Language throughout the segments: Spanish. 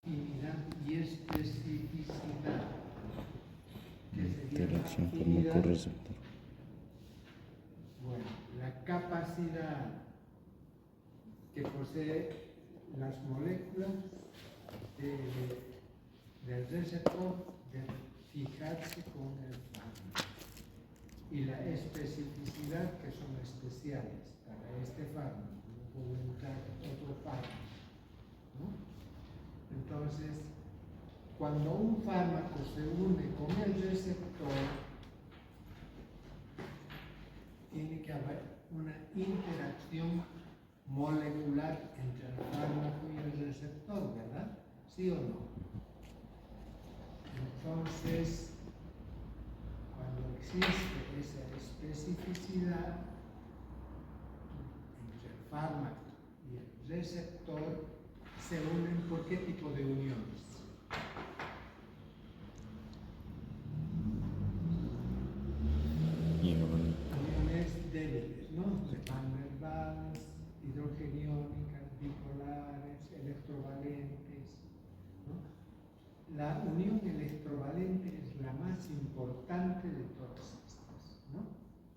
afinidad y especificidad. Interacción farmacorreceptor. Bueno, la capacidad que posee las moléculas del receptor de fijarse con el fármaco y la especificidad, que son especiales para este fármaco, no pueden usar otro fármaco, ¿no? Entonces, cuando un fármaco se une con el receptor, tiene que haber una interacción molecular entre el fármaco y el receptor, ¿verdad? ¿Sí o no? Entonces, cuando existe esa especificidad entre el fármaco y el receptor, se unen por qué tipo de uniones. Uniones débiles, ¿no? De Van der Waals, hidrogeniónicas, bipolares, electrovalentes, ¿no? La unión electrovalente es la más importante de todas estas, ¿no?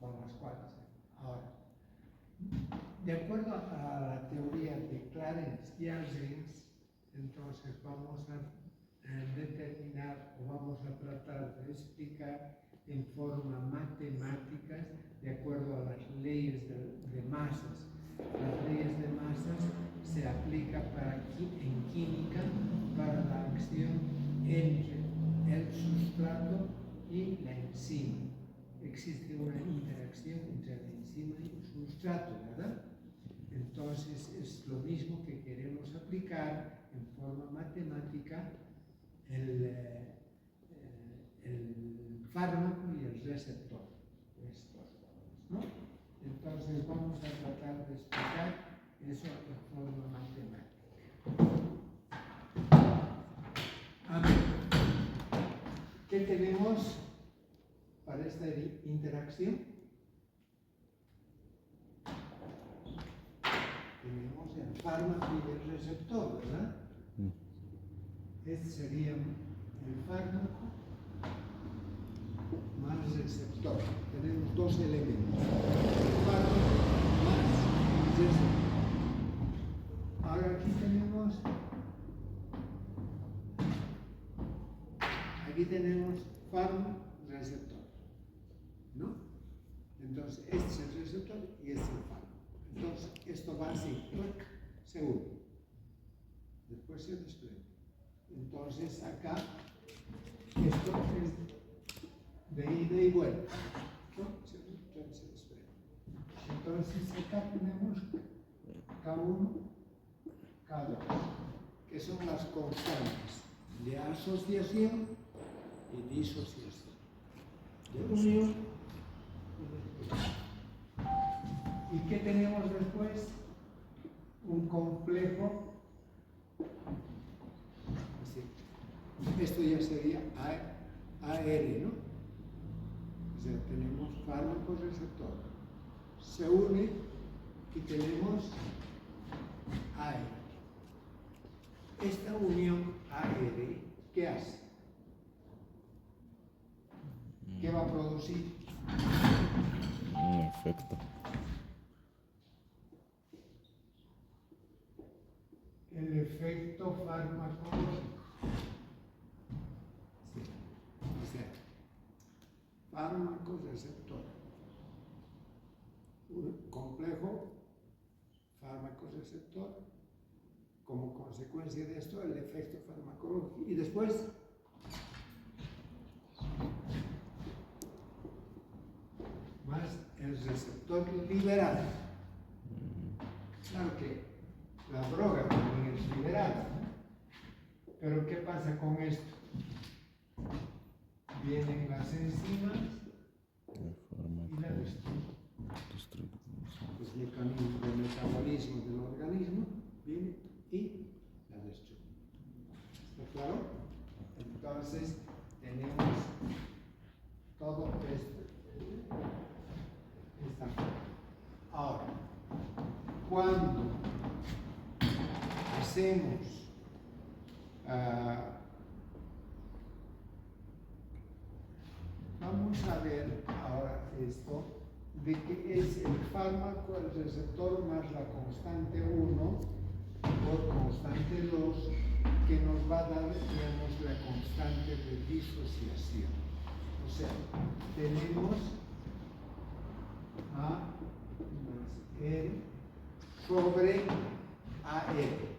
Con las cuales. Ahora, de acuerdo a la teoría de Clarence-Yargens, entonces vamos a determinar o vamos a tratar de explicar en forma matemática, de acuerdo a las leyes de masas. Las leyes de masas se aplican en química para la acción entre el sustrato y la enzima. Existe una interacción entre la enzima y el sustrato, ¿verdad? Entonces es lo mismo que queremos aplicar en forma matemática el fármaco y el receptor, ¿no? Entonces vamos a tratar de explicar eso en forma matemática. A ver, ¿qué tenemos para esta interacción? Tenemos el fármaco y el receptor, ¿verdad? Este sería el fármaco más receptor. Tenemos dos elementos, el fármaco más receptor. Ahora aquí tenemos fármaco receptor, ¿no? Entonces este es el receptor y este es el fármaco. Entonces esto va así, se une, después se desprende. Entonces acá esto es de ida y vuelta, ¿no? Se desprende. Entonces acá tenemos K1, K2, que son las constantes de asociación y disociación, de unión y de exclusión. ¿Y qué tenemos después? Un complejo. Así. Esto ya sería AR, ¿no? O sea, tenemos fármaco receptor. Se une y tenemos AR. Esta unión AR, ¿qué hace? ¿Qué va a producir? Un efecto. El efecto farmacológico. Sí. O sea, fármaco receptor. Un complejo fármaco receptor. Como consecuencia de esto, el efecto farmacológico. Y después, más el receptor liberado. Claro que la droga también es liberada, ¿no? Pero ¿qué pasa con esto? Vienen las enzimas y la destruyen. Es el mecanismo de metabolismo del organismo, viene y la destruye. ¿Está claro? Entonces tenemos todo esto. Ahora, cuando hacemos Ah, vamos a ver ahora esto, de que es el fármaco, el receptor más la constante 1 por constante 2, que nos va a dar, digamos, la constante de disociación. O sea, tenemos A más R sobre AR.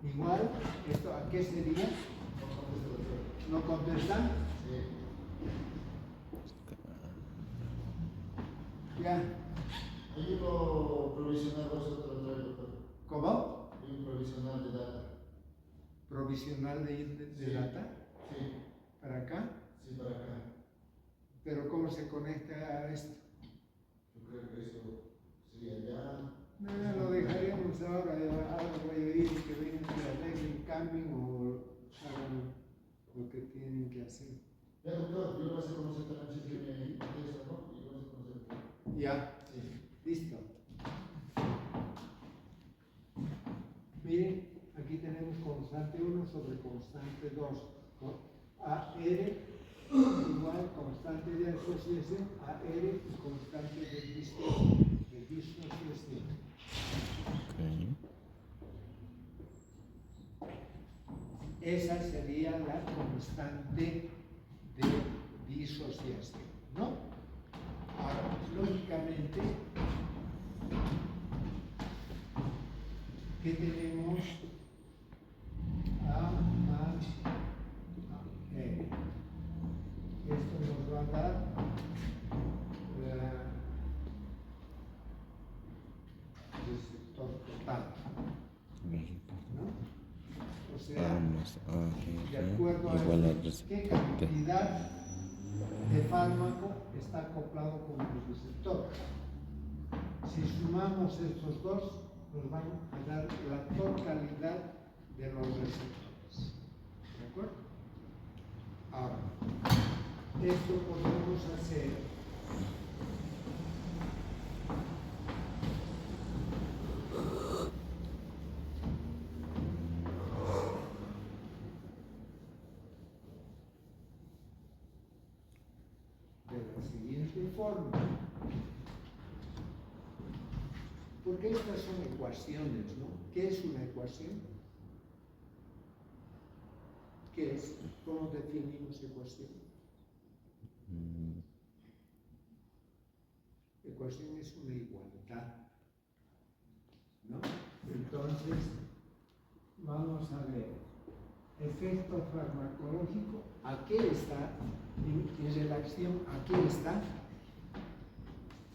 Igual, ¿esto a qué sería? ¿No contestan? Ya. Hay uno provisional, vosotros trae, doctor. ¿Cómo? Hay un provisional de data. ¿Provisional de Sí. data? Sí, ¿Para acá? sí, para acá. ¿Pero cómo se conecta a esto? Yo creo que eso sería ya. No, lo dejaríamos ahora voy a ir y que vengan que arreglen, cambien o hagan lo que tienen que hacer. Ya, doctor, yo lo voy a hacer conocer también si me interesa, ¿no? Y lo voy a hacer conocer. Ya, Sí. listo. Miren, aquí tenemos constante 1 sobre constante 2. AR igual constante de asociación, AR y constante de disociación. Ok. Esa sería la constante de disociación, ¿no? Ahora, lógicamente, ¿qué tenemos? A más R. Esto nos va a dar receptor total, ¿no? O sea, Vamos de a acuerdo a igual al qué receptor. cantidad de fármaco está acoplado con el receptor. Si sumamos estos dos, nos van a dar la totalidad de los receptores. ¿De acuerdo? Ahora, esto podemos hacer de la siguiente forma. Porque estas son ecuaciones, ¿no? ¿Qué es una ecuación? ¿Qué es? ¿Cómo definimos ecuación? Ecuación es una igualdad, ¿no? Entonces, vamos a ver, efecto farmacológico, ¿a qué está? En relación, ¿a qué está?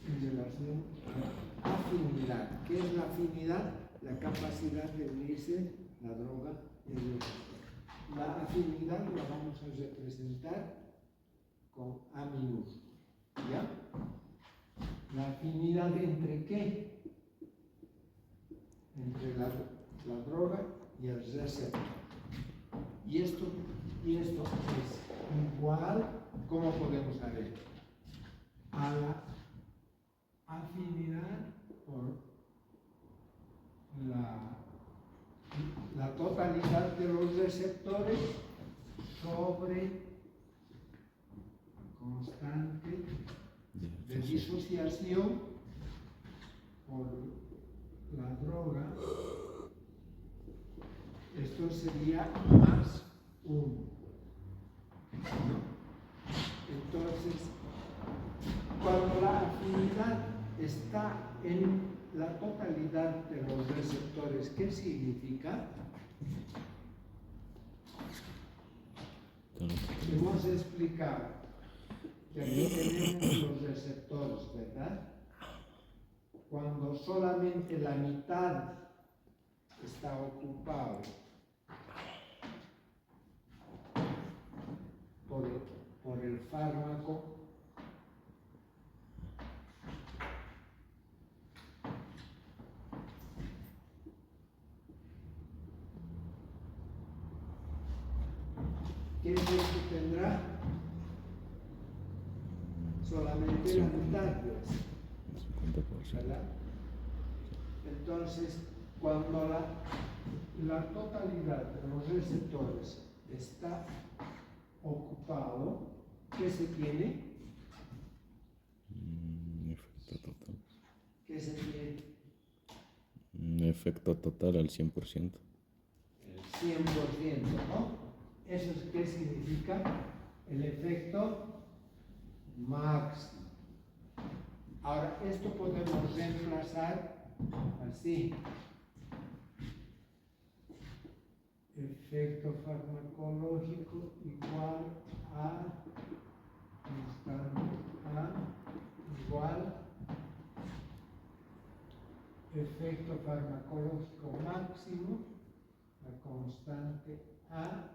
En relación a afinidad. ¿Qué es la afinidad? La capacidad de unirse la droga y el receptor. La afinidad la vamos a representar con A minúscula, ¿ya? ¿La afinidad entre qué? Entre la droga y el receptor. Y esto es igual, ¿cómo podemos saber? A la afinidad por la totalidad de los receptores sobre constante de disociación por la droga. Esto sería más 1. Entonces, cuando la afinidad está en la totalidad de los receptores, ¿qué significa? Hemos explicado que aquí tenemos los receptores, ¿verdad? Cuando solamente la mitad está ocupado por el fármaco, ¿qué es lo que tendrá? Solamente la mitad, pues, ¿verdad? Entonces, Cuando la totalidad de los receptores está ocupado, ¿qué se tiene? Efecto total. ¿Qué se tiene? Un efecto total al 100%. El 100%, ¿no? ¿Eso es qué significa? El efecto máximo. Ahora, esto podemos reemplazar así. Efecto farmacológico igual a igual efecto farmacológico máximo, la constante A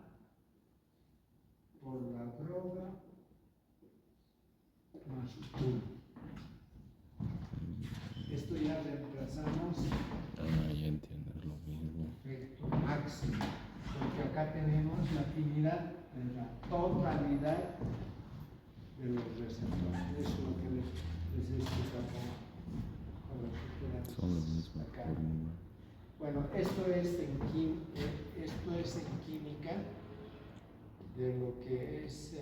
por la droga más 1. Esto ya reemplazamos Ya entiendo, es lo mismo. efecto máximo, porque acá tenemos la afinidad en la totalidad de los receptores. Eso es lo que les explico con lo que queramos Son la misma acá. fórmula. Bueno, esto es en química de lo que es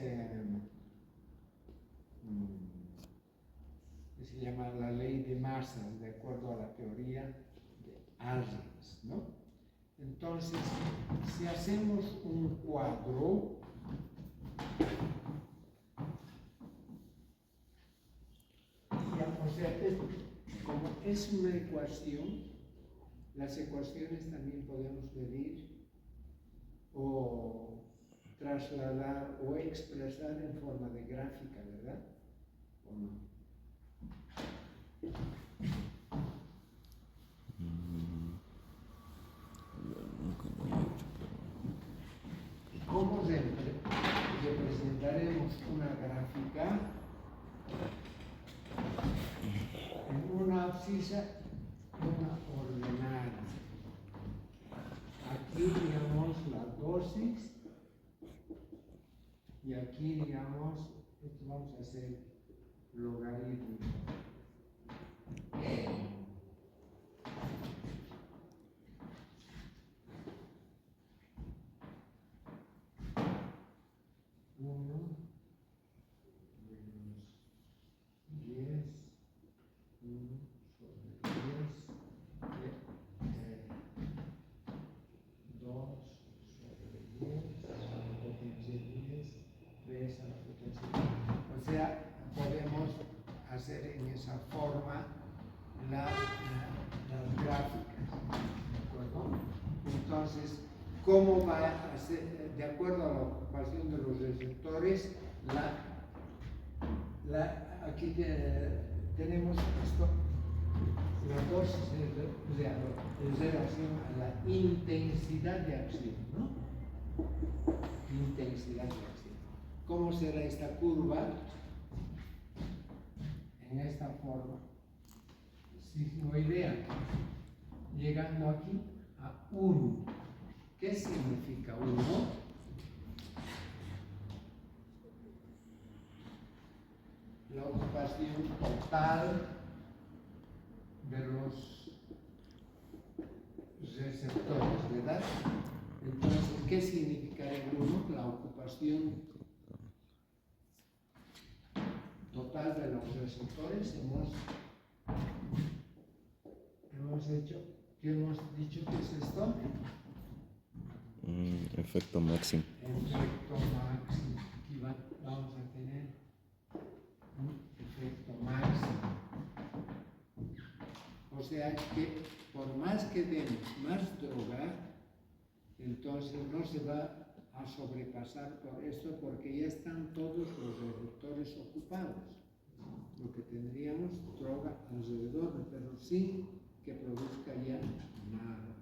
que se llama la ley de masas, de acuerdo a la teoría de Arens, ¿no? Entonces, si hacemos un cuadro, o sea, como es una ecuación, las ecuaciones también podemos medir o trasladar o expresar en forma de gráfica, ¿verdad? ¿O no? Nunca lo he hecho, ¿Cómo representaremos una gráfica en una abscisa, una ordenada? Aquí, digamos, la dosis y aquí, digamos, esto vamos a hacer logaritmo. Uno menos 10, 1 sobre 10, 2 sobre 10, a la potencia 10, 3 a la potencia 10. O sea, podemos hacer en esa forma las gráficas, ¿de acuerdo? Entonces, ¿cómo va a ser, de acuerdo a la ocupación de los receptores, aquí tenemos esto, la dosis en relación a la intensidad de acción, ¿no? Intensidad de acción. ¿Cómo será esta curva? En esta forma. Sigmoidea, llegando aquí a 1. ¿Qué significa 1? La ocupación total de los receptores, ¿verdad? Entonces, ¿qué significa el 1? La ocupación total de los receptores. ¿Qué hemos dicho que es esto? Efecto máximo. Efecto máximo. Aquí vamos a tener un efecto máximo. O sea que por más que demos más droga, entonces no se va a sobrepasar por esto porque ya están todos los receptores ocupados. Lo que tendríamos droga alrededor, pero sin que produzca ya nada.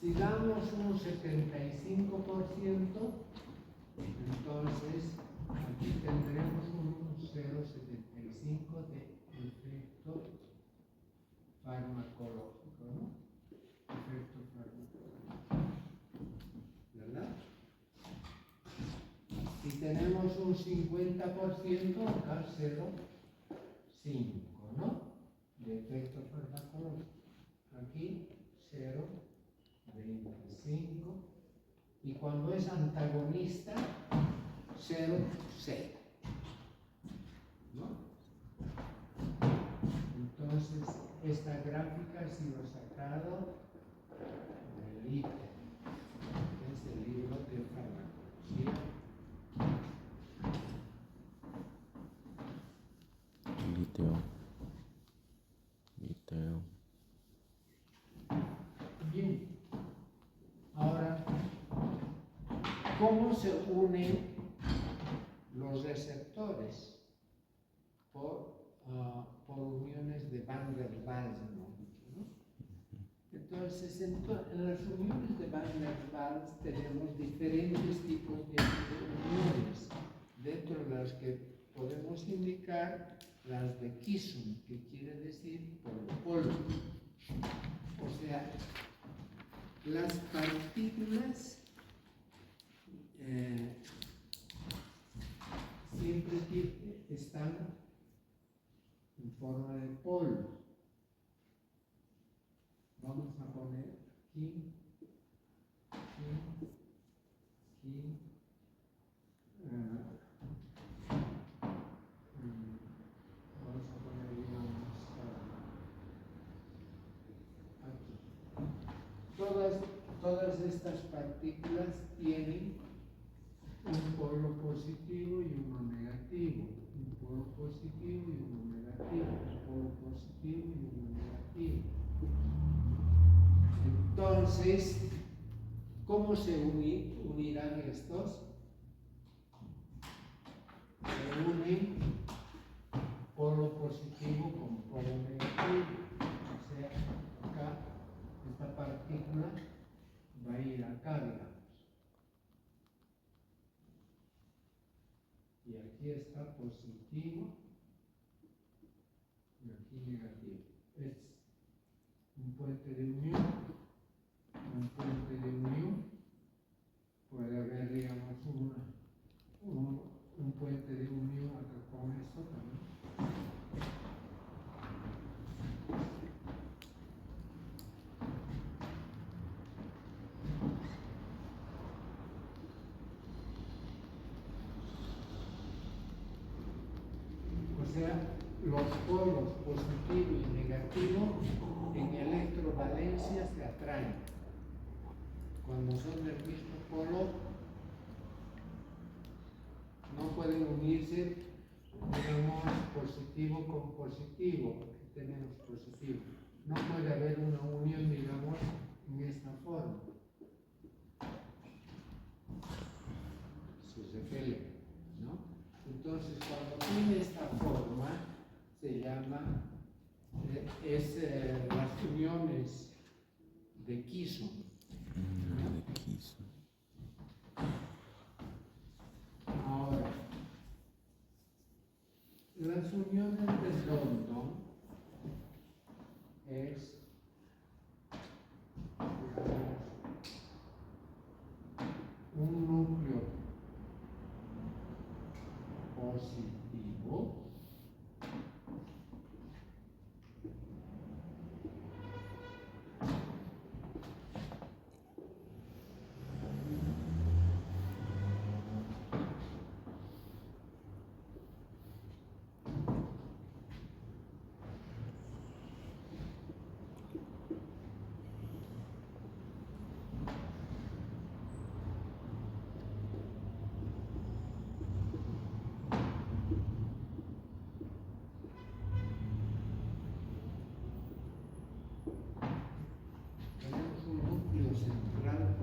Si damos un 75%, entonces aquí tendremos un 0,75 de efecto farmacológico, ¿no? Efecto farmacológico, ¿verdad? Si tenemos un 50%, acá 0,5, ¿no? De efecto farmacológico. Aquí 5, y cuando es antagonista, 0, 0. ¿No? Entonces, esta gráfica ha sido sacada del ITE, que es el libro de farmacología. Liteo. Bien, ahora, ¿cómo se unen los receptores? Por uniones de Van der Waals, ¿no? Entonces, en las uniones de Van der Waals tenemos diferentes tipos de uniones, dentro de las que podemos indicar las de Kisum, que quiere decir polo. O sea, las partículas siempre están en forma de polo. Vamos a poner aquí, vamos a poner, digamos, aquí. Todas estas partículas tienen un polo positivo y uno negativo, un polo positivo y uno negativo, un polo positivo y uno negativo. Entonces, ¿cómo se unirán estos? Se unen polo positivo con polo negativo. O sea, acá, esta partícula va a ir acá, digamos. Y aquí está positivo y aquí negativo. Es un puente de unión. Un puente de unión, puede haber, digamos, un puente de unión acá con esto también. O sea, los polos positivo y negativo en electrovalencia se atraen. Cuando son del mismo polo, no pueden unirse, digamos, positivo con positivo, aquí tenemos positivo. No puede haber una unión, digamos, en esta forma. Se repelen, ¿no? Entonces, cuando tiene esta forma, se llama, las uniones de Kisum. Ahora, las uniones de London es, digamos, un núcleo positivo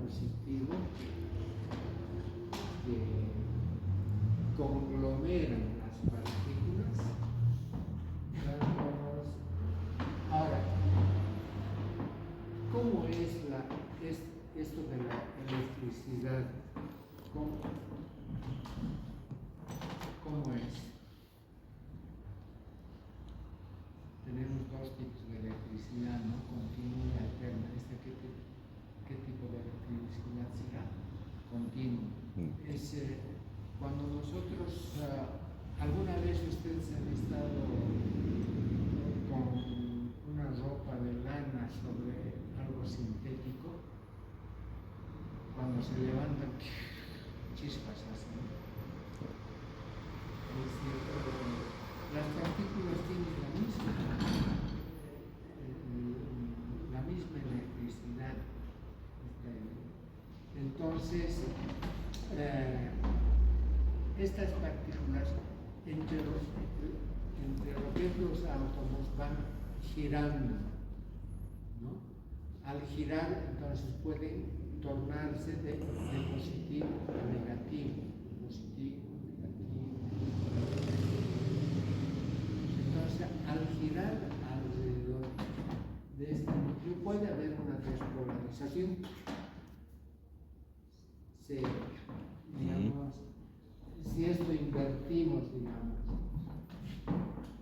positivo que conglomeran las partículas, dándonos. Ahora, ¿cómo es esto de la electricidad? ¿Cómo es? Tenemos dos tipos de electricidad, ¿no? Continua y alterna. ¿Qué tipo de electricidad será? Continua. Es cuando nosotros, alguna vez ustedes han estado con una ropa de lana sobre algo sintético, se levantan chispas así. Es cierto, las partículas tienen la misma electricidad. Entonces, estas partículas entre lo que es los átomos van girando, ¿no? Al girar, entonces pueden tornarse de positivo a negativo, positivo, negativo. Entonces, al girar alrededor de este núcleo puede haber una despolarización. Digamos, si esto invertimos, digamos,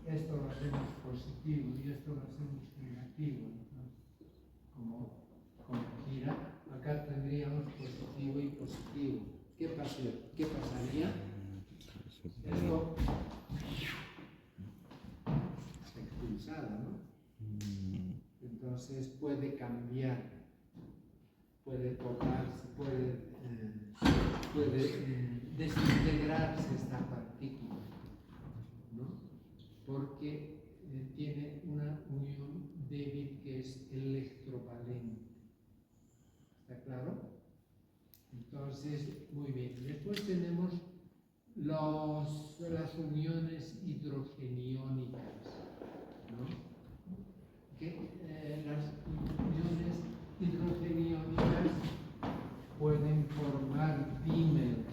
esto lo hacemos positivo y esto lo hacemos negativo, ¿no? Como gira, acá tendríamos positivo y positivo. ¿Qué pasaría? Esto se expulsara, ¿no? Entonces puede cambiar, puede tocarse, puede desintegrarse esta partícula, ¿no? Porque tiene una unión débil que es electrovalente. ¿Está claro? Entonces, muy bien. Después tenemos las uniones hidrogeniónicas, ¿no? Las uniones hidrogeniónicas pueden formar dímeros.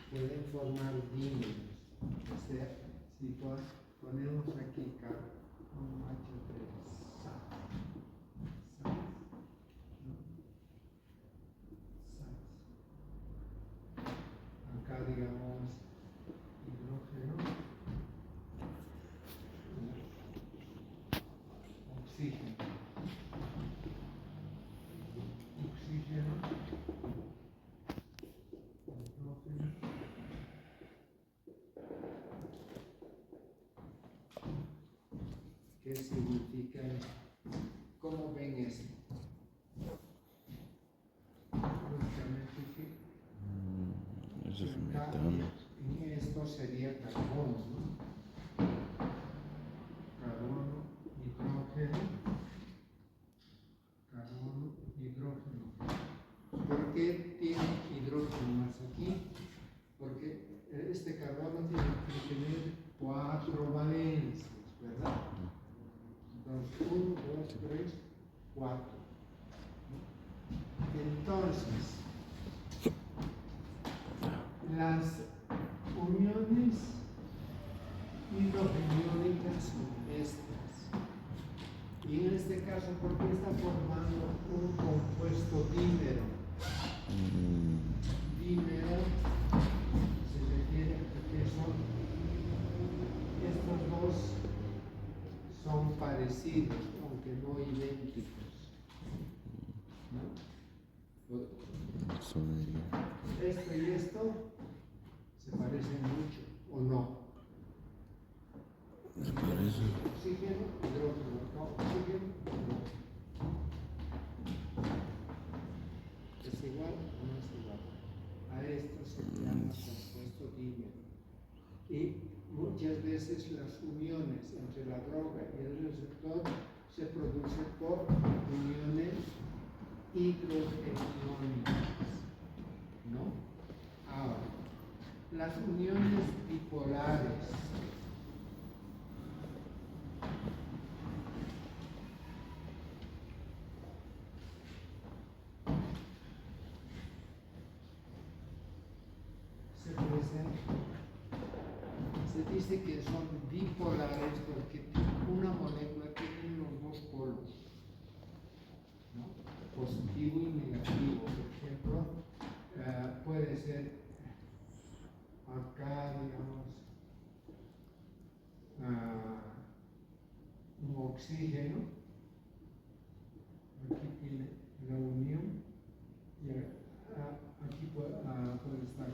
Pueden formar dímeros. O sea, si ponemos aquí un H3, acá digamos hidrógeno, oxígeno, hidrógeno, ¿qué significa esto? ¿Cómo ven esto? Lógicamente que Eso es acá, metano. en esto sería carbono, ¿no? Carbono, hidrógeno. ¿Por qué tiene hidrógeno más aquí? Porque este carbono tiene que tener 4 valencias, ¿verdad? Entonces, 1, 2, 3, 4. Entonces, las uniones hidrogeniónicas son estas. Y en este caso, ¿por qué está formando un compuesto dímero? Dímero se refiere a que estos dos son parecidos, aunque no idénticos, ¿no? Esto y esto se parecen mucho, ¿o no? ¿Se parece? Oxígeno, hidrógeno, no, oxígeno, no. ¿Es igual o no es igual? A esto se llama compuesto dímero. Y muchas veces las uniones entre la droga y el receptor se producen por uniones hidrogeniónicas, ¿no? Ahora, las uniones bipolares. Se dice que son bipolares porque una molécula tiene los dos polos, ¿no? Positivo y negativo. Por ejemplo, puede ser acá, digamos, un oxígeno, aquí tiene la unión, y aquí puede estar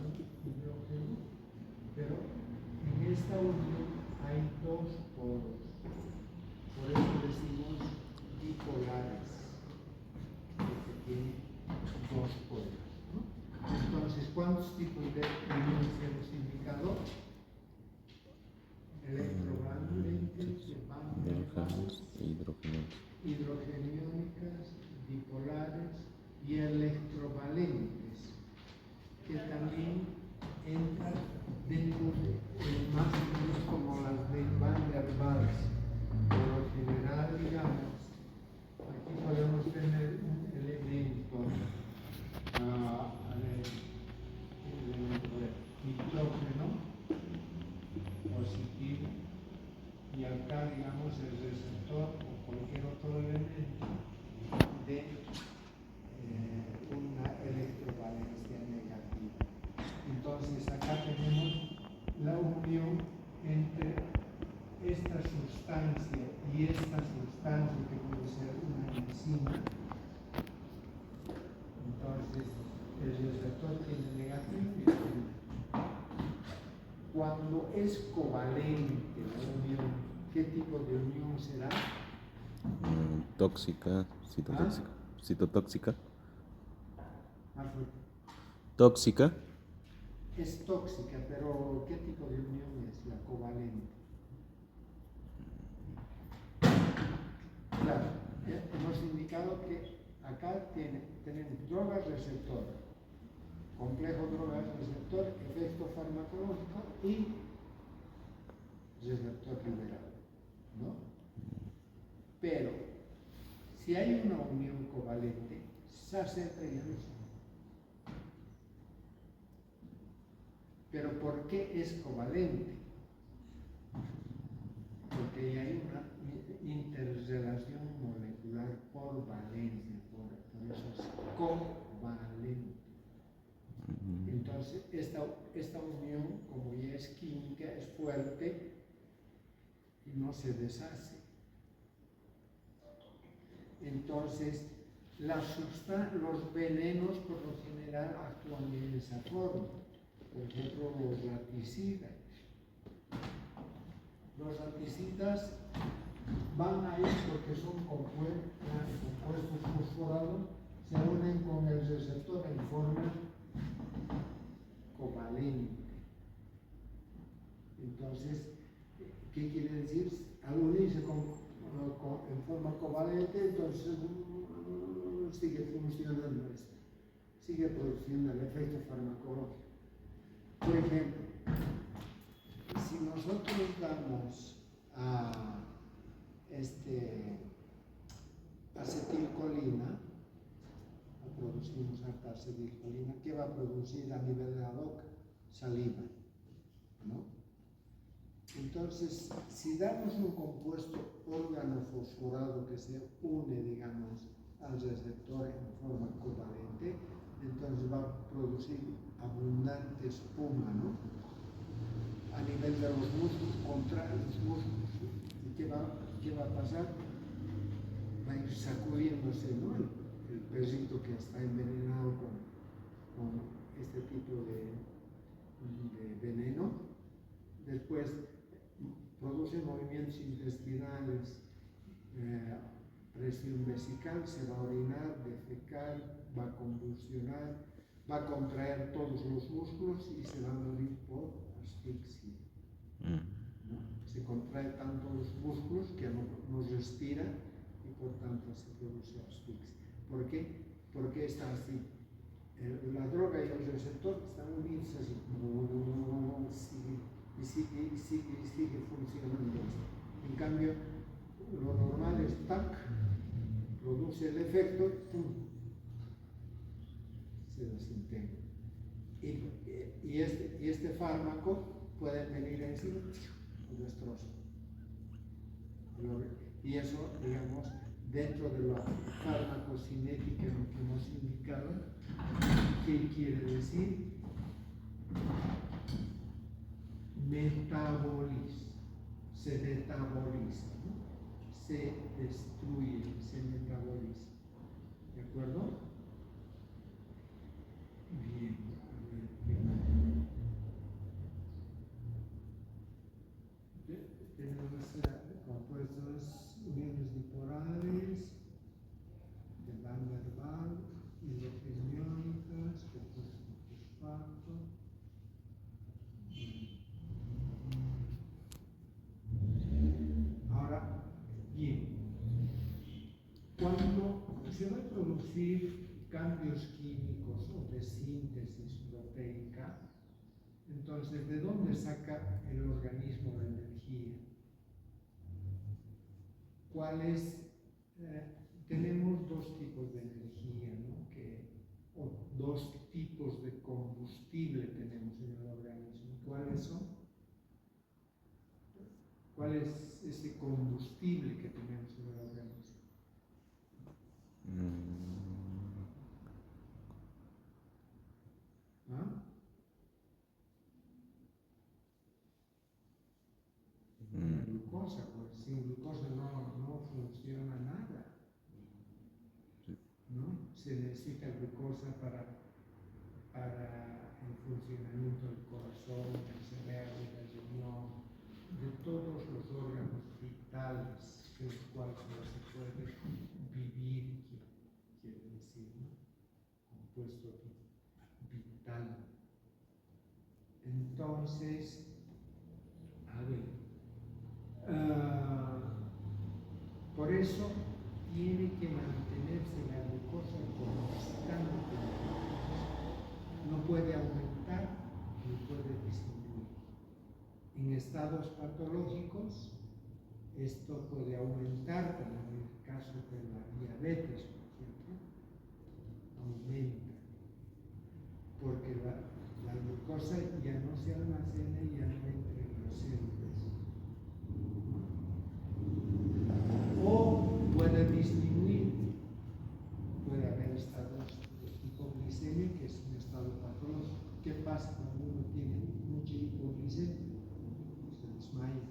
¿cuántos tipos de uniones hemos indicado? Electrovalentes, de Van der Hidrógenos, Waals, hidrógenos. hidrogeniónicas, dipolares y electrovalentes, que también entran dentro de más o menos como las de Van der Waals. Por lo general, digamos, aquí podemos tener un elemento, nitrógeno positivo, y acá, digamos, el receptor o cualquier otro elemento de una electrovalencia negativa. Entonces, acá tenemos la unión entre esta sustancia y esta sustancia, que puede ser una enzima. Entonces, el receptor tiene negativo y positivo. Cuando es covalente la unión, ¿qué tipo de unión será? Tóxica, citotóxica. Citotóxica. Más fuerte. Tóxica. Es tóxica, pero ¿qué tipo de unión es la covalente? Claro, hemos indicado que acá tenemos drogas receptor, complejo drogas receptor, efecto farmacológico y receptor liberado, ¿no? Pero si hay una unión covalente, se acepta ya no. Pero ¿por qué es covalente? Porque hay una interrelación molecular por valencia, por eso es covalente. Entonces, esta unión, como ya es química, es fuerte y no se deshace. Entonces, los venenos por lo general actúan de esa forma. Por ejemplo, los raticidas. Los raticidas van a ir porque son compuestos fosforados, se unen con el receptor en forma covalente. Entonces, ¿qué quiere decir? Al unirse en forma covalente, entonces sigue funcionando esto, sigue produciendo el efecto farmacológico. Por ejemplo, si nosotros damos a acetilcolina, producimos harta acetilcolina, ¿qué va a producir a nivel de la boca? Saliva, ¿no? Entonces, si damos un compuesto organofosforado que se une, digamos, al receptor en forma covalente, entonces va a producir abundante espuma, ¿no? A nivel de los músculos, contra los músculos. ¿Y qué va a pasar? Va a ir sacudiéndose, ¿no? El perrito que está envenenado con este tipo de veneno. Después produce movimientos intestinales, presión vesical, se va a orinar, defecar, va a convulsionar, va a contraer todos los músculos y se va a morir por asfixia, ¿no? Se contrae tanto los músculos que no respira y por tanto se produce asfixia. ¿Por qué? Porque está así. La droga y el receptor están unidos así, y sigue funcionando esto. En cambio, lo normal es TAC, produce el efecto, ¡pum!, se desintegra. Y este fármaco puede venir encima y destroza. Y eso, digamos, dentro de la farmacocinética que hemos indicado, ¿qué quiere decir? Metaboliza, se metaboliza, ¿no? Se destruye, se metaboliza. ¿De acuerdo? Bien, a ver qué más. Tenemos compuestos uniones dipolares, de Van der Waals, hidrogeniónicas, compuestos fosfatos. producir cambios químicos o de síntesis proteica, entonces, ¿de dónde saca el organismo la energía? ¿Cuál es? Tenemos dos tipos de energía, ¿no? O dos tipos de combustible tenemos en el organismo. ¿Cuáles son? ¿Cuál es ese combustible que tenemos en el organismo? ¿Ah? La glucosa, pues sin glucosa no funciona nada, ¿no? Se necesita glucosa para el funcionamiento del corazón, del cerebro, del riñón, de todos los órganos vitales sin los cuales no se puede vivir, quiere decir, ¿no? Compuesto vital. Entonces, a ver, por eso tiene que mantenerse la glucosa constante. No puede aumentar ni puede disminuir. En estados patológicos, esto puede aumentar, como en el caso de la diabetes, por ejemplo, aumenta, porque la glucosa ya no se almacena y ya no entra en las células. O puede disminuir, puede haber estados de hipoglicemia, que es un estado patológico. ¿Qué pasa cuando uno tiene mucha hipoglicemia? Se desmaya,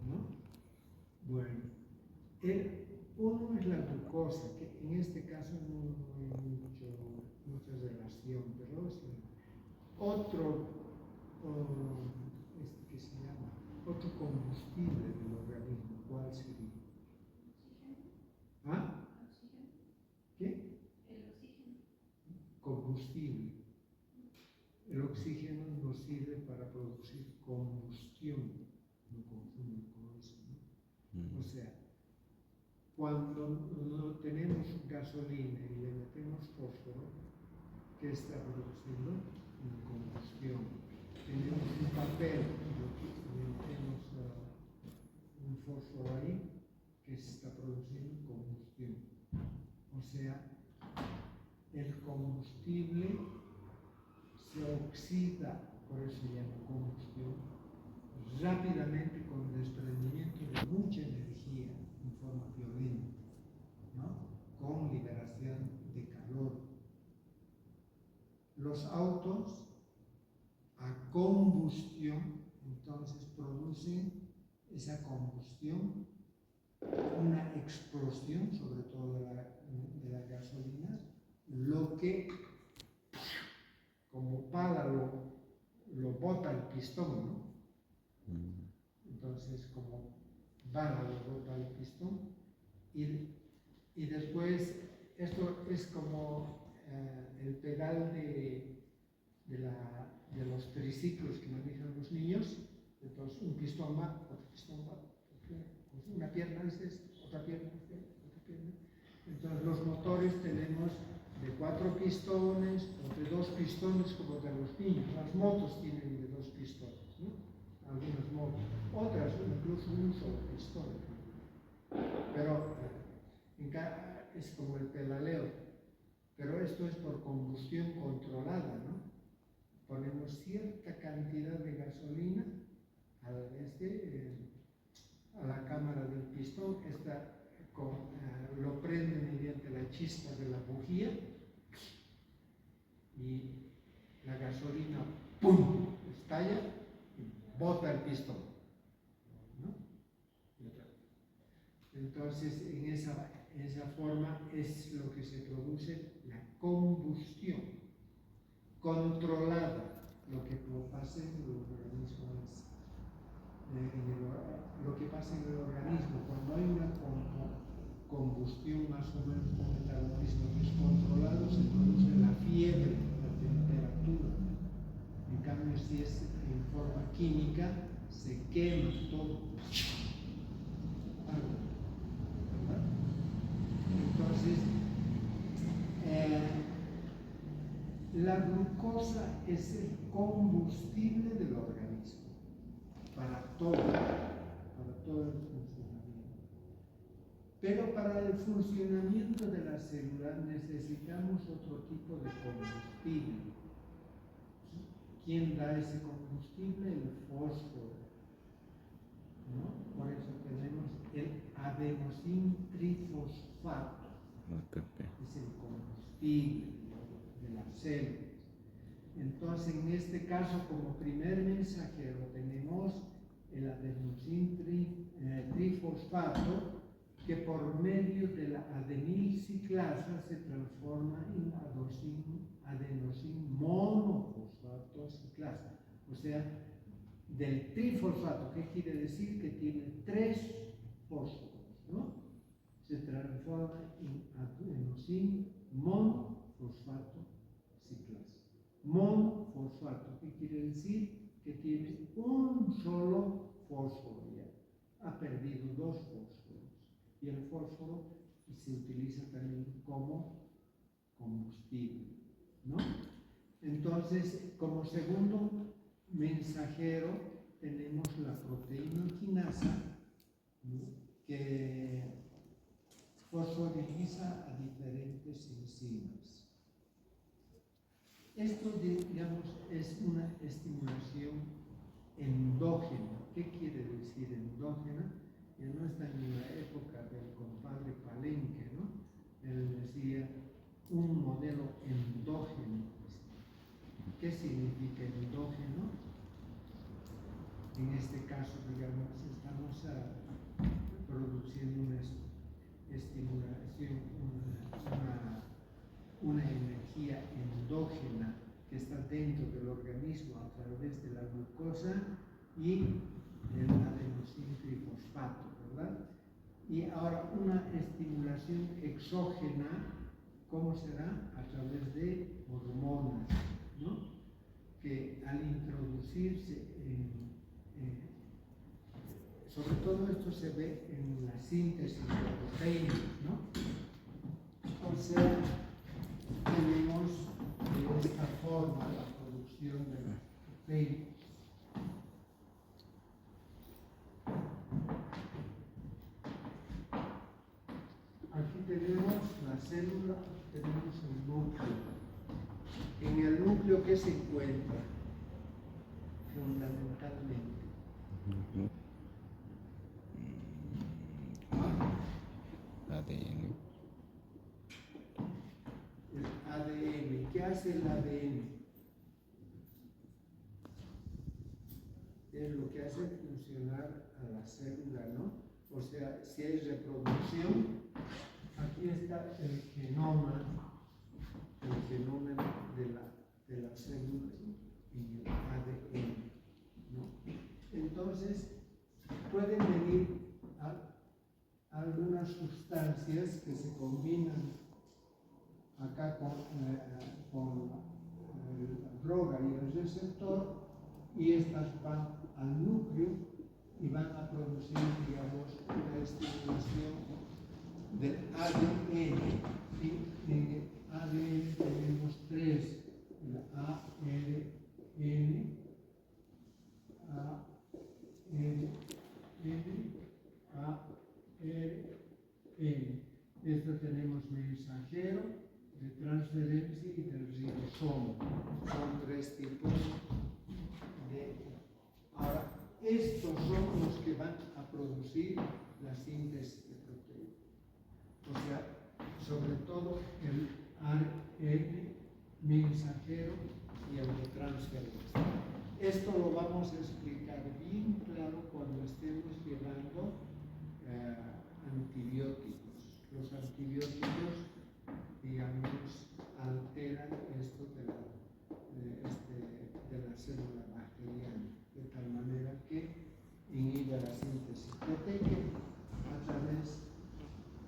¿no? Bueno, uno es la glucosa, que en este caso no hay mucha relación, pero es otro, ¿qué se llama? Otro combustible del organismo. ¿Cuál sería? ¿Ah? ¿Qué? El oxígeno. Combustible. El oxígeno nos sirve para producir combustión. No confunden con eso, ¿no? O sea, cuando no tenemos gasolina y le metemos fósforo, ¿qué está produciendo? Una combustión. Tenemos un papel, le metemos un fósforo ahí, que se está produciendo combustión. O sea, el combustible se oxida, por eso se llama combustión, rápidamente con desprendimiento de mucha energía en forma violenta, ¿no? Con liberación de calor. Los autos a combustión, entonces producen esa combustión, una explosión, sobre todo de la gasolina, lo que como pala lo bota el pistón, ¿no? Entonces, como bala lo bota el pistón, y después, esto es como el pedal de los triciclos que manejan los niños. Entonces, un pistón va, otro pistón va, una pierna es esto, otra pierna es esto, otra pierna. Entonces, los motores tenemos de 4 pistones o de 2 pistones, como de los niños. Las motos tienen de 2 pistones, ¿no? Algunas motos, otras incluso un solo pistón. Pero es como el pedaleo. Pero esto es por combustión controlada, ¿no? Ponemos cierta cantidad de gasolina a la cámara del pistón. Lo prende mediante la chispa de la bujía y la gasolina ¡pum! Estalla y bota el pistón, ¿no? Entonces, en esa forma es lo que se produce la combustión controlada. Lo que pasa en el organismo lo que pasa en el organismo cuando hay una combustión más o menos un metabolismo descontrolado, se produce la fiebre, la temperatura. En cambio, si es en forma química, se quema todo. ¿Verdad? Entonces, La glucosa es el combustible del organismo para todo el funcionamiento. Pero para el funcionamiento de la célula necesitamos otro tipo de combustible. ¿Quién da ese combustible? El fósforo, ¿no? Por eso tenemos el adenosín trifosfato. ATP. Es el combustible de las células. Entonces, en este caso, como primer mensajero, tenemos el adenosín trifosfato, que por medio de la adenilciclasa se transforma en adenosín monofosfato ciclasa. O sea, del trifosfato, ¿qué quiere decir? Que tiene 3 fósforos, ¿no? Se transforma en adenosín monofosfato ciclasa. Monofosfato, ¿qué quiere decir? Que tiene un solo fósforo ya. Ha perdido 2 fósforos. Y el fósforo se utiliza también como combustible, ¿no? Entonces, como segundo mensajero tenemos la proteína quinasa, ¿no? Que fosforiliza a diferentes enzimas. Esto, digamos, es una estimulación endógena. ¿Qué quiere decir endógena? Ya no está en la época del compadre Palenque, ¿no? Él decía un modelo endógeno. ¿Qué significa endógeno? En este caso, digamos, estamos produciendo una estimulación, una energía endógena que está dentro del organismo a través de la glucosa y el adenosín trifosfato, ¿verdad? Y ahora una estimulación exógena, ¿cómo será? A través de hormonas, ¿no? Que al introducirse sobre todo esto se ve en la síntesis de proteínas, ¿no? O sea, tenemos de esta forma la producción de las proteínas. Aquí tenemos la célula, tenemos el núcleo. En el núcleo, ¿qué se encuentra? Fundamentalmente. ADN. El ADN. ¿Qué hace el ADN? Es lo que hace funcionar a la célula, ¿no? O sea, si hay reproducción, aquí está el genoma de la célula en el ADN, ¿no? Entonces, pueden venir algunas sustancias que se combinan acá con la droga y el receptor, y estas van al núcleo y van a producir, digamos, una estimulación del ADN. ¿Sí? En el ADN tenemos 3, el ARN, Esto tenemos mensajero, de transferencia y del ribosomo. Son 3 tipos de... Ahora, estos son los que van a producir la síntesis de proteínas. O sea, sobre todo el ARN mensajero y el de transferencia. Esto lo vamos a explicar bien claro cuando estemos llevando antibióticos. Los antibióticos, digamos, alteran esto de la célula bacteriana, de tal manera que inhibe la síntesis proteica a través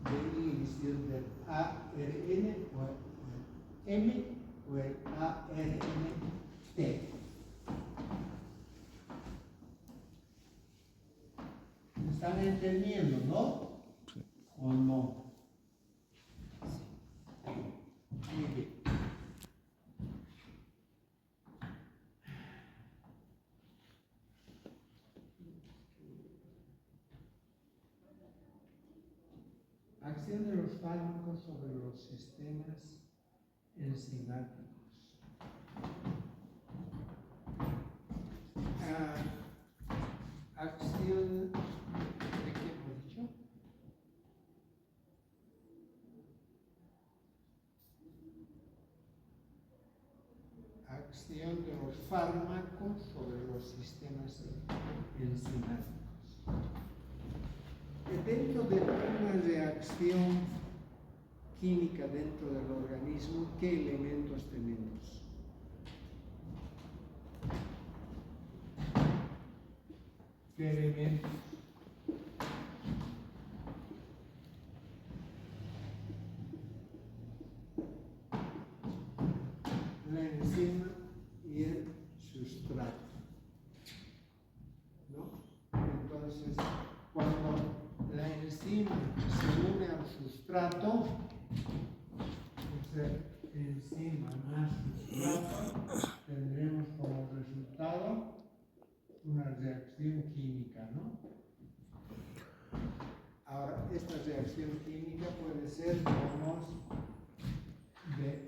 de inhibición del ARN o el M o el ARNT. ¿Me están entendiendo, no? Sí. ¿O no? Muy bien. acción de los fármacos sobre los sistemas enzimáticos. Acción, ¿de qué hemos dicho? Acción de los fármacos sobre los sistemas enzimáticos. Dentro de una reacción química dentro del organismo, ¿qué elementos tenemos? ¿Qué elementos? La enzima y el sustrato, ¿no? Entonces, cuando la enzima se une al sustrato, o sea, enzima más sustrato, tendremos como resultado una reacción química, ¿no? Ahora, esta reacción química puede ser, digamos, de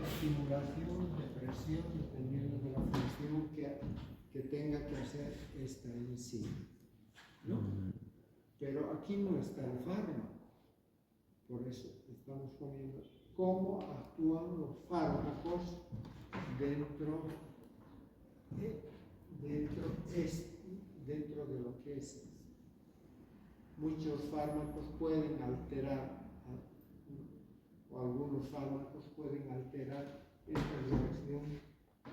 estimulación, de presión, dependiendo de la función que tenga que hacer esta enzima, ¿no? Pero aquí no está el fármaco, por eso estamos poniendo cómo actúan los fármacos dentro de lo que es. Muchos fármacos pueden alterar, o algunos fármacos pueden alterar esta reacción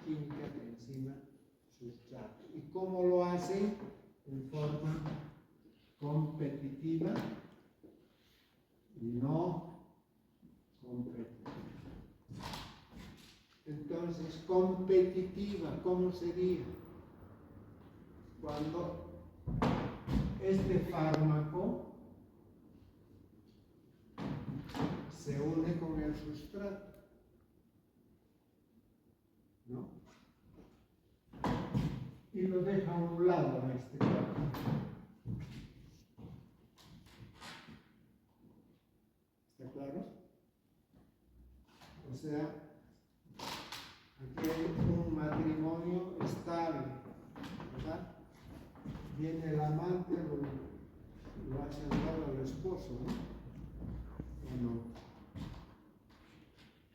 química de enzima-sustrato. ¿Y cómo lo hacen? En forma competitiva y no competitiva. Entonces, competitiva, ¿cómo sería? Cuando este fármaco se une con el sustrato, ¿no? Y lo deja a un lado a este fármaco. ¿Está claro? O sea, aquí hay un matrimonio estable, ¿verdad? Viene el amante, lo hace andar al esposo, ¿no? ¿O no?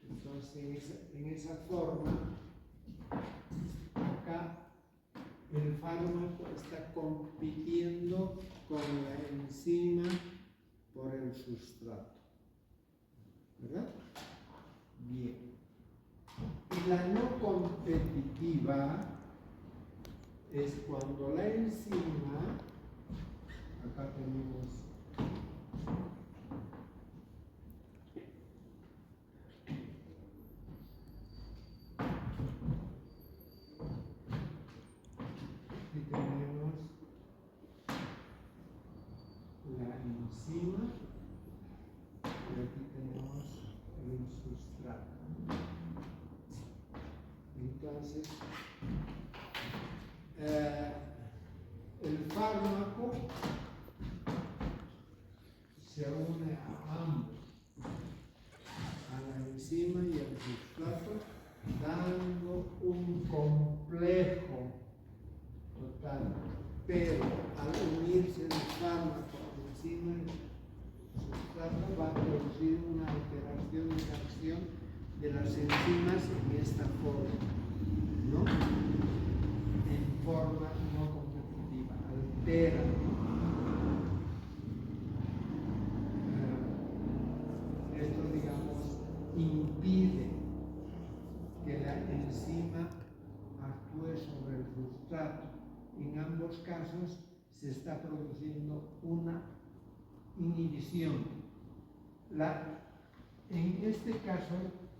Entonces, en esa forma, acá el fármaco está compitiendo con la enzima por el sustrato, ¿verdad? Bien. Y la no competitiva es cuando la enzima, acá tenemos la enzima y aquí tenemos el sustrato. Entonces, el fármaco se une a ambos, a la enzima y al sustrato, dando un complejo total. Pero al unirse el fármaco a la enzima y el sustrato va a producir una alteración de la acción de las enzimas en esta forma, ¿no? En forma no competitiva, altera. Esto, digamos, impide que la enzima actúe sobre el sustrato. En ambos casos se está produciendo una inhibición. En este caso,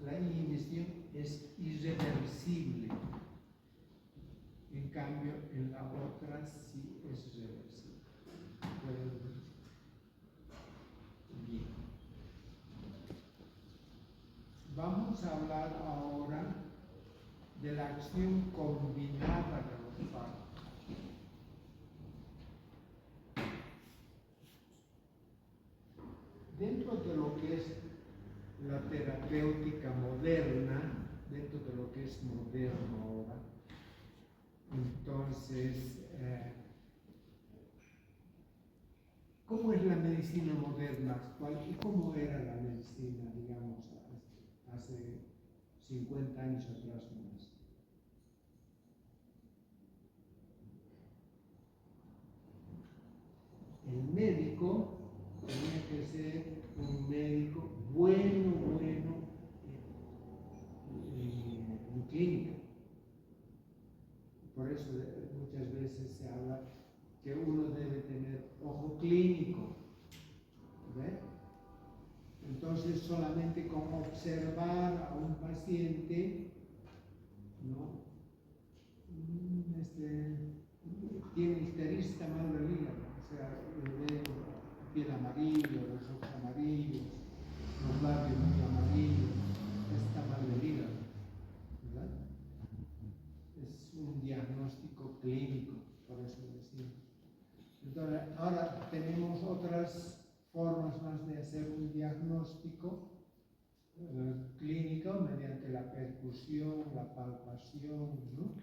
la inhibición es irreversible. En cambio, en la otra sí es reversible. Bien. Vamos a hablar ahora de la acción combinada de los fármacos. la terapéutica moderna, dentro de lo que es moderno ahora. Entonces, ¿cómo es la medicina moderna actual y cómo era la medicina, digamos, hace 50 años atrás más? El médico tenía que ser un médico bueno en clínica. Por eso muchas veces se habla que uno debe tener ojo clínico. ¿Ve? Entonces solamente con observar a un paciente, ¿no? Tiene ictericia, está mal del hígado, o sea, le ve piel amarillo, los ojos amarillos, los labios muy amarillos, está mal del hígado, ¿verdad? Es un diagnóstico clínico, por eso decimos. Entonces, ahora tenemos otras formas más de hacer un diagnóstico clínico mediante la percusión, la palpación, ¿no?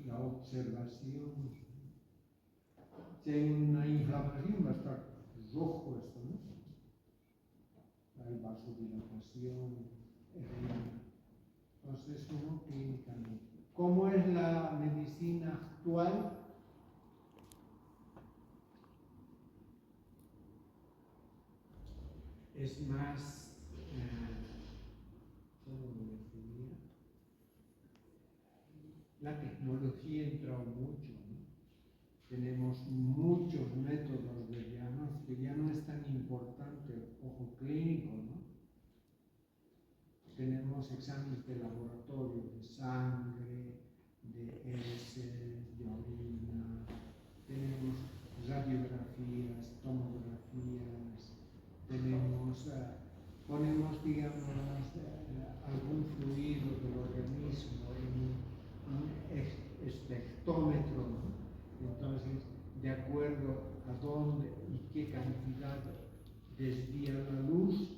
La observación. Si hay una inflamación va a estar rojo esto, ¿no? Hay vasodilatación, edema. Entonces, uno clínicamente. ¿Cómo es la medicina actual? Es más, ¿cómo lo definiría? La tecnología ha entrado mucho, ¿no? Tenemos muchos métodos de diagnóstico, ya no es tan importante el ojo clínico, ¿no? Tenemos exámenes de laboratorio, de sangre, de heces, de orina, tenemos radiografías, tomografías, tenemos, ponemos, digamos, algún fluido del organismo en un espectrómetro, ¿no? Entonces, de acuerdo a dónde y qué cantidad desvía la luz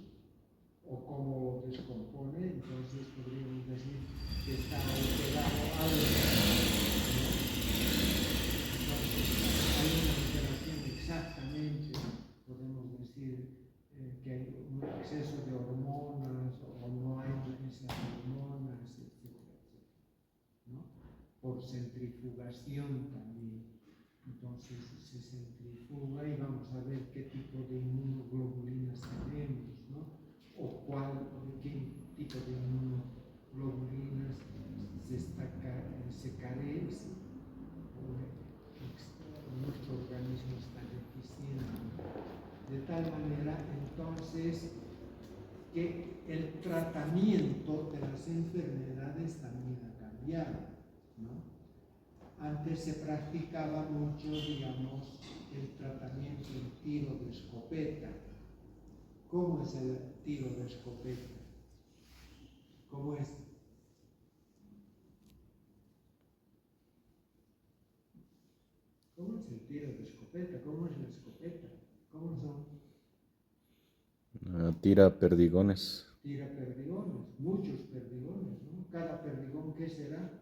o cómo descompone, entonces podríamos decir que está alterado algo. Entonces, hay una alteración exactamente, podemos decir que hay un exceso de hormonas o no hay esas hormonas, etcétera, ¿no? Por centrifugación también. Entonces se centrifuga y vamos a ver qué tipo de inmunoglobulinas tenemos, ¿no? O qué tipo de inmunoglobulinas se carece, nuestro organismo está deficiente. De tal manera, entonces, que el tratamiento de las enfermedades también ha cambiado, ¿no? Antes se practicaba mucho, digamos, el tratamiento en tiro de escopeta. ¿Cómo es el tiro de escopeta? ¿Cómo es? ¿Cómo es el tiro de escopeta? ¿Cómo es la escopeta? ¿Cómo son? Tira perdigones. Tira perdigones, muchos perdigones, ¿no? Cada perdigón, ¿qué será?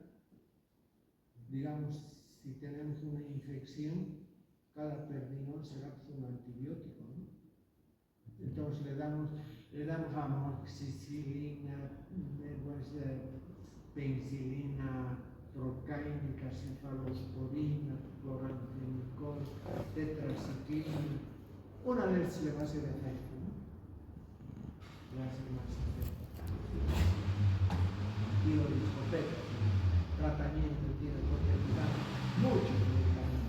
Digamos, si tenemos una infección, cada perdigón será un antibiótico, ¿no? Entonces le damos amoxicilina, penicilina procáinica, cefalosporina, cloranfenicol, tetraciclina. Una vez le va a hacer efecto, ¿no? Le hace más efecto. Tiro de escopeta, tratamiento de tiro de escopeta, muchos medicamentos.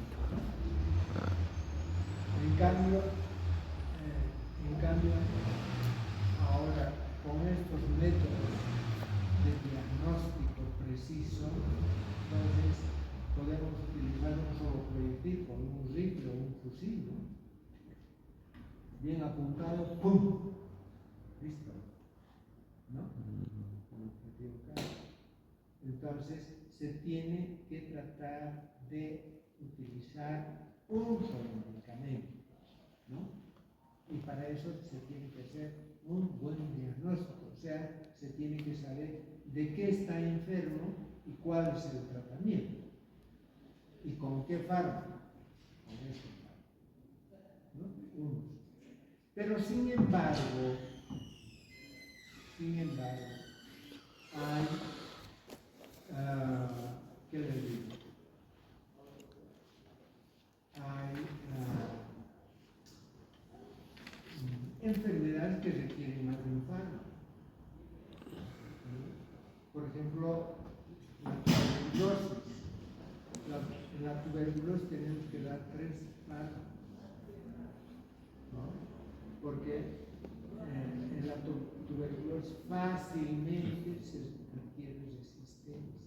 En cambio, ahora con estos métodos de diagnóstico preciso, entonces podemos utilizar un solo proyectil con un rifle o un fusil, ¿no? Bien apuntado, ¡pum! Listo, ¿no? Entonces se tiene que tratar de utilizar un solo medicamento, ¿no? Y para eso se tiene que ser un buen se tiene que saber de qué está enfermo y cuál es el tratamiento. ¿Y con qué fármaco? Con este fármaco, ¿no? Uno. Pero sin embargo, hay, ¿qué les digo? Hay enfermedades que requieren más de un fármaco. Por ejemplo, la tuberculosis. En la tuberculosis tenemos que dar 3 fármacos, ¿no? Porque en la tuberculosis fácilmente se requiere resistencia.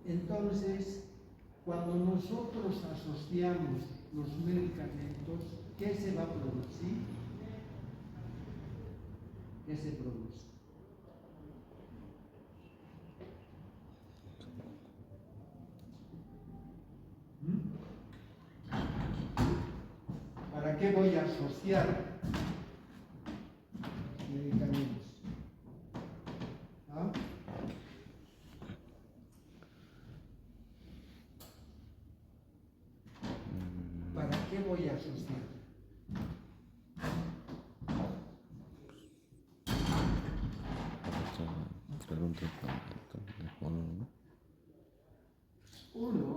Entonces, cuando nosotros asociamos los medicamentos, ¿qué se va a producir? ¿Qué se produce? ¿Para qué voy a asociar medicamentos? ¿Ah? ¿Para qué voy a asociar? Crear un tratamiento mejor, ¿no? Uno,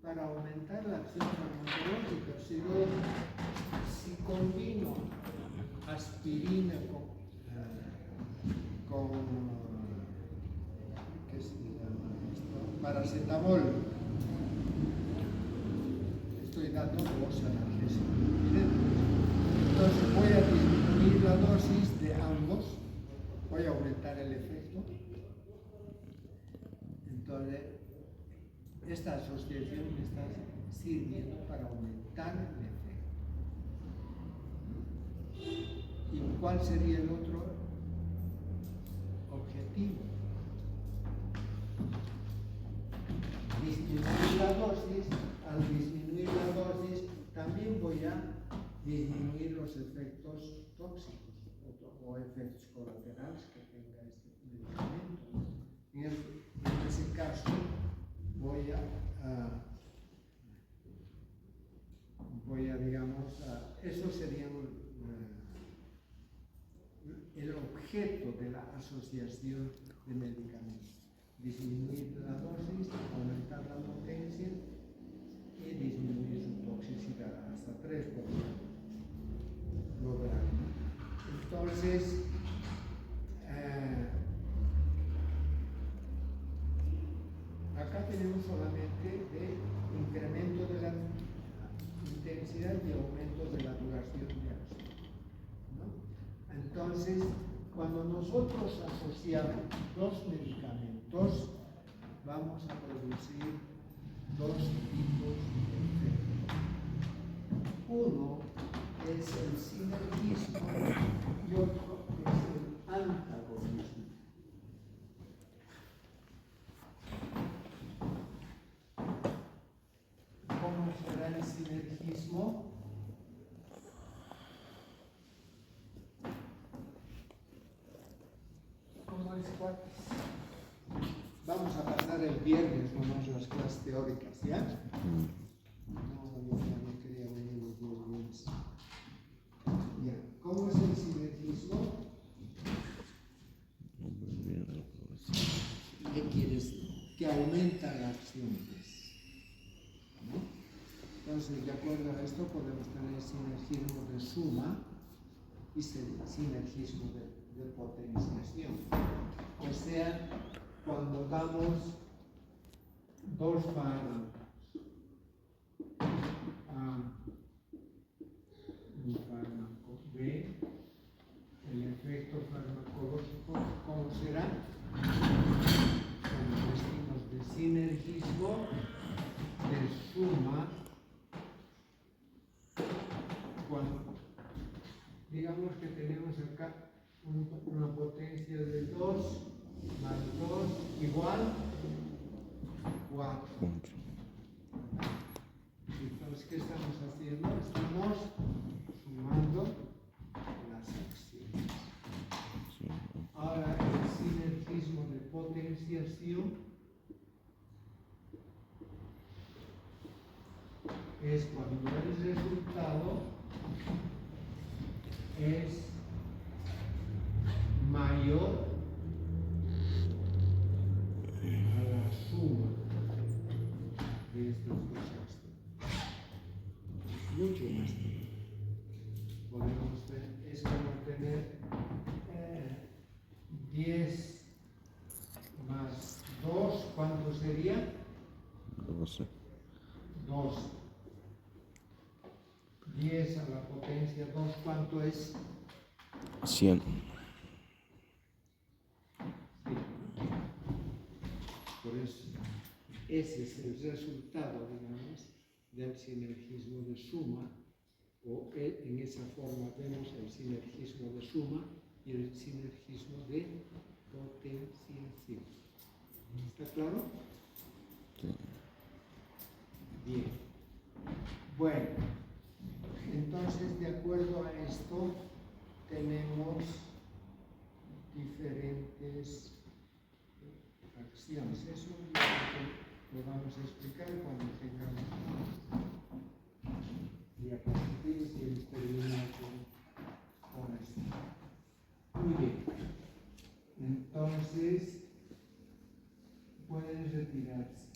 para aumentar la acción farmacológica. Si combino aspirina con ¿qué se llama esto? Paracetamol, estoy dando 2 analgésicos. Entonces voy a disminuir la dosis de ambos, voy a aumentar el efecto. Entonces, esta asociación me está sirviendo para aumentar el efecto. ¿Y cuál sería el otro objetivo? Disminuir la dosis. Al disminuir la dosis, también voy a disminuir los efectos tóxicos o efectos colaterales que tenga este medicamento. En ese caso, voy a digamos, eso sería el objeto de la asociación de medicamentos. Disminuir la dosis, aumentar la potencia y disminuir su toxicidad hasta 3 por lograr. Entonces, acá tenemos solamente de incremento de la intensidad y aumento de la duración de acción, ¿no? Entonces, cuando nosotros asociamos 2 medicamentos, vamos a producir 2 tipos de efectos. Uno es el sinergismo y otro es el antagonismo. ¿Cómo será el sinergismo? ¿Cómo es cuál? Vamos a pasar el viernes nomás las clases teóricas, ¿ya? No, yo ya no quería venir los 2 viernes. Ya. ¿Cómo es el sinergismo? ¿Qué quiere decir? Que aumenta la acción, ¿no? Entonces, de acuerdo a esto, podemos tener sinergismo de suma y sinergismo de potenciación. O sea, cuando damos 2 fármacos a un fármaco B, el efecto farmacológico, ¿cómo será? Como decimos, de sinergismo, de suma, cuando digamos que tenemos acá una potencia de 2 más 2 igual 4. Entonces, ¿qué estamos haciendo? Estamos sumando las potencio es cuando el resultado es mayor a la suma de estos dos extremos. Mucho más tiempo. Podemos ver, es como tener 10 más 2, ¿cuánto sería? 12. 12. 10 a la potencia 2, ¿cuánto es? 100. Por eso, ese es el resultado, digamos, del sinergismo de suma, o en esa forma vemos el sinergismo de suma y el sinergismo de potenciación. ¿Está claro? Sí. Bien. Bueno, entonces, de acuerdo a esto, tenemos diferentes acciones. Eso lo vamos a explicar cuando tengamos diapositivas y hemos terminado con esto. Muy bien. Entonces, pueden retirarse.